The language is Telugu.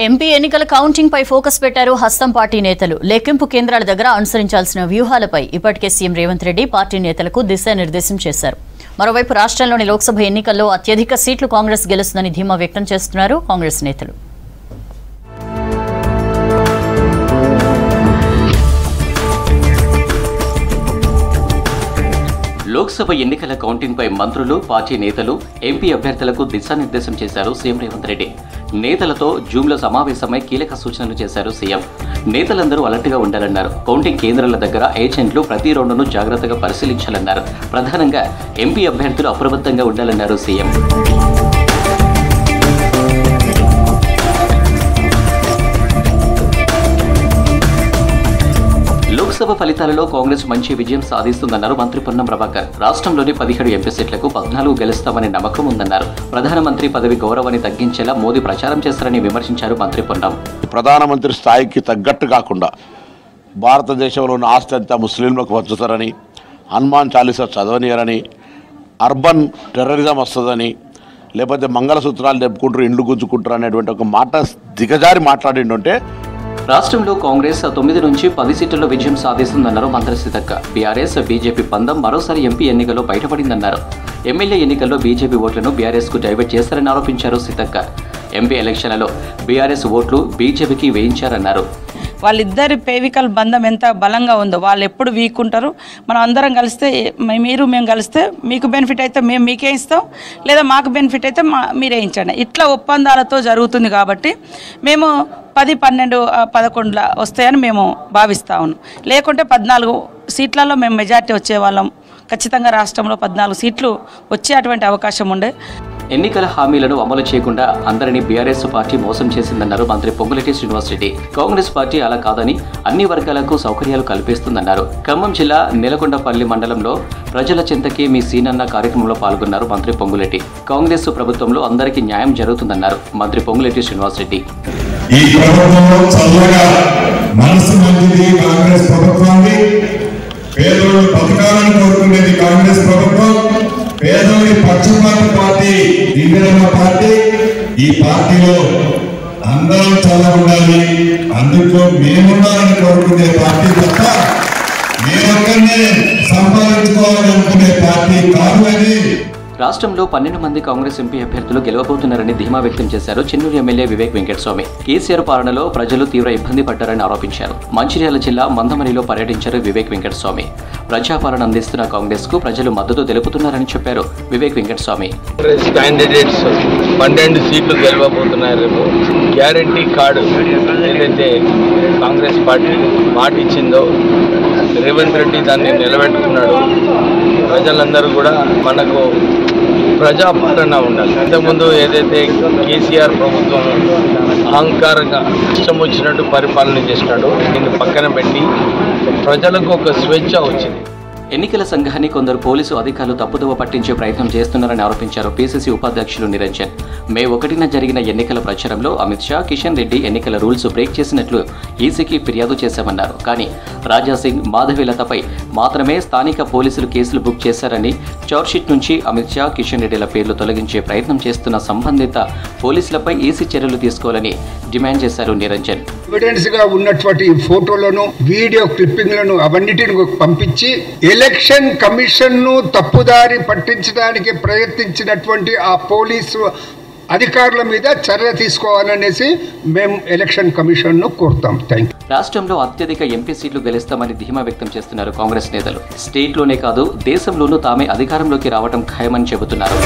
ఎంపీ ఎన్నికల కౌంటింగ్ పై ఫోకస్ పెట్టారు హస్తం పార్టీ నేతలు. లెక్కింపు కేంద్రాల దగ్గర అనుసరించాల్సిన వ్యూహాలపై ఇప్పటికే సీఎం రేవంత్ రెడ్డి పార్టీ నేతలకు దిశానిర్దేశం చేశారు. మరోవైపు రాష్ట్రంలోని లోక్సభ ఎన్నికల్లో అత్యధిక సీట్లు కాంగ్రెస్ గెలుస్తుందని ధీమా వ్యక్తం చేస్తున్నారు కాంగ్రెస్ నేతలు. లోక్సభ ఎన్నికల కౌంటింగ్ పై మంత్రులు, పార్టీ నేతలు, ఎంపీ అభ్యర్థులకు దిశానిర్దేశం చేశారు సీఎం రేవంత్ రెడ్డి. నేతలతో జూమ్లో సమావేశమై కీలక సూచనలు చేశారు సీఎం. నేతలందరూ అలర్ట్గా ఉండాలన్నారు. కౌంటింగ్ కేంద్రాల దగ్గర ఏజెంట్లు ప్రతి రౌండ్ను జాగ్రత్తగా పరిశీలించాలన్నారు. ప్రధానంగా ఎంపీ అభ్యర్థులు అప్రమత్తంగా ఉండాలన్నారు సీఎం. లోక్సభ ఫలితాలలో కాంగ్రెస్ మంచి విజయం సాధిస్తుందన్నారు మంత్రి పొన్నం ప్రభాకర్. రాష్ట్రంలోని 17 ఎంపీ సీట్లకు 14 గెలుస్తామనే నమ్మకం ఉందన్నారు. ప్రధానమంత్రి పదవి గౌరవాన్ని తగ్గించేలా మోదీ ప్రచారం చేస్తారని విమర్శించారు మంత్రి పొన్నం. ప్రధానమంత్రి స్థాయికి తగ్గట్టు కాకుండా భారతదేశంలోని ఆస్తి అంతా ముస్లింలకు పంచుతారని, హనుమాన్ చాలీసా చదవనీయరని, అర్బన్ టెర్రరిజం వస్తుందని, లేకపోతే మంగళసూత్రాలు తెప్పుకుంటారు, ఇండ్లు గుంజుకుంటారు అనేటువంటి ఒక మాట దిగజారి మాట్లాడిండుంటే రాష్ట్రంలో కాంగ్రెస్ 9 నుంచి 10 సీట్లలో విజయం సాధిస్తుందన్నారు మంత్రి సీతక్క. బీఆర్ఎస్, బీజేపీ పందం మరోసారి ఎంపీ ఎన్నికల్లో బయటపడిందన్నారు. ఎమ్మెల్యే ఎన్నికల్లో బీజేపీ ఓట్లను బీఆర్ఎస్కు డైవర్ట్ చేస్తారని ఆరోపించారు సీతక్క. ఎంపీ ఎలక్షన్లలో బీఆర్ఎస్ ఓట్లు బీజేపీకి వేయించారన్నారు. వాళ్ళిద్దరి పేవికల్ బంధం ఎంత బలంగా ఉందో, వాళ్ళు ఎప్పుడు వీక్ ఉంటారు. మనం అందరం కలిస్తే, మేము కలిస్తే మీకు బెనిఫిట్ అయితే మేము మీకే ఇస్తాం, లేదా మాకు బెనిఫిట్ అయితే మీరే ఇచ్చండి. ఇట్లా ఒప్పందాలతో జరుగుతుంది కాబట్టి మేము 10, 12, 11 వస్తాయని మేము భావిస్తా ఉన్నాం. లేకుంటే 14 సీట్లలో మేము మెజార్టీ వచ్చేవాళ్ళం. ఖచ్చితంగా రాష్ట్రంలో 14 సీట్లు వచ్చే అటువంటి అవకాశం ఉండే. ఎన్నికల హామీలను అమలు చేయకుండా అందరినీ బీఆర్ఎస్ పార్టీ మోసం చేసిందన్నారు మంత్రి పొంగులేటి శ్రీనివాసరెడ్డి. కాంగ్రెస్ పార్టీ అలా కాదని అన్ని వర్గాలకు సౌకర్యాలు కల్పిస్తుందన్నారు. ఖమ్మం జిల్లా నెలకొండపల్లి మండలంలో ప్రజల చింతకి మీ సీనన్న కార్యక్రమంలో పాల్గొన్నారు మంత్రి పొంగులేటి. కాంగ్రెస్ ప్రభుత్వంలో అందరికీ న్యాయం జరుగుతుందన్నారు మంత్రి పొంగులేటి శ్రీనివాసరెడ్డి. ఈ ప్రభుత్వంలో చల్లగా మనసు మంచిది కాంగ్రెస్ ప్రభుత్వాన్ని, పేదలు బతకాలని కోరుకునేది కాంగ్రెస్ ప్రభుత్వం, పేదోడి పక్షపాత పార్టీ ఇందిరమ్మ పార్టీ. ఈ పార్టీలో అందరం చల్లగా ఉండాలి, అందులో మేముండాలని కోరుకునే పార్టీ తప్ప మేమొక్కనే సంపాదించుకోవాలనుకునే పార్టీ కాదు అని. రాష్ట్రంలో 12 మంది కాంగ్రెస్ ఎంపీ అభ్యర్థులు గెలవబోతున్నారని ధీమా వ్యక్తం చేశారు చెన్నూరు ఎమ్మెల్యే వివేక్ వెంకటస్వామి. కేసీఆర్ పాలనలో ప్రజలు తీవ్ర ఇబ్బంది పడ్డారని ఆరోపించారు. మంచిర్యాల జిల్లా మందమరిలో పర్యటించారు వివేక్ వెంకటస్వామి. ప్రజాపాలన అందిస్తున్న కాంగ్రెస్ కు ప్రజలు మద్దతు తెలుపుతున్నారని చెప్పారు వివేక్ వెంకటస్వామి. క్యాండిడేట్స్ 12 సీట్లు గెలవబోతున్నారు. గ్యారంటీ కార్డు ఏదైతే కాంగ్రెస్ పార్టీ మాట ఇచ్చిందో రేవంత్ రెడ్డి దాన్ని నిలబెట్టుకున్నాడు. ప్రజలందరూ కూడా మనకు ప్రజాపాలన ఉండాలి. ఇంతకుముందు ఏదైతే కేసీఆర్ ప్రభుత్వం అహంకారంగా ఇష్టం వచ్చినట్టు పరిపాలన చేసినాడు, దీన్ని పక్కన పెట్టి ప్రజలకు ఒక స్వేచ్ఛ వచ్చింది. ఎన్నికల సంఘాన్ని కొందరు పోలీసు అధికారులు తప్పుదోవ పట్టించే ప్రయత్నం చేస్తున్నారని ఆరోపించారు పీసీసీ ఉపాధ్యక్షులు నిరంజన్. మే 1న జరిగిన ఎన్నికల ప్రచారంలో అమిత్ షా, కిషన్ రెడ్డి ఎన్నికల రూల్స్ బ్రేక్ చేసినట్లు ఈసీకి ఫిర్యాదు చేశామన్నారు. కానీ రాజాసింగ్, మాధవీలతపై మాత్రమే స్థానిక పోలీసులు కేసులు బుక్ చేశారని, చార్జ్షీట్ నుంచి అమిత్ షా, కిషన్ రెడ్డిల పేర్లు తొలగించే ప్రయత్నం చేస్తున్న సంబంధిత పోలీసులపై ఈసీ చర్యలు తీసుకోవాలని డిమాండ్ చేశారు నిరంజన్. ఎవిడెన్స్ గా ఉన్నటువంటి ఫోటోలను, వీడియో క్లిప్పింగ్లను అవన్నిటిని పంపించి ఎలక్షన్ కమిషన్ ను తప్పుదారి పట్టించడానికి ప్రయత్నించినటువంటి ఆ పోలీసు అధికారుల మీద చర్య తీసుకోవాలనేసి మేము ఎలక్షన్ కమిషన్ ను కోరుతాం. Thank you. రాష్ట్రంలో అత్యధిక ఎంపీ సీట్లు గెలుస్తామని ధీమా వ్యక్తం చేస్తున్నారు కాంగ్రెస్ నేతలు. స్టేట్లోనే కాదు దేశంలోనూ తామే అధికారంలోకి రావడం ఖాయమని చెబుతున్నారు.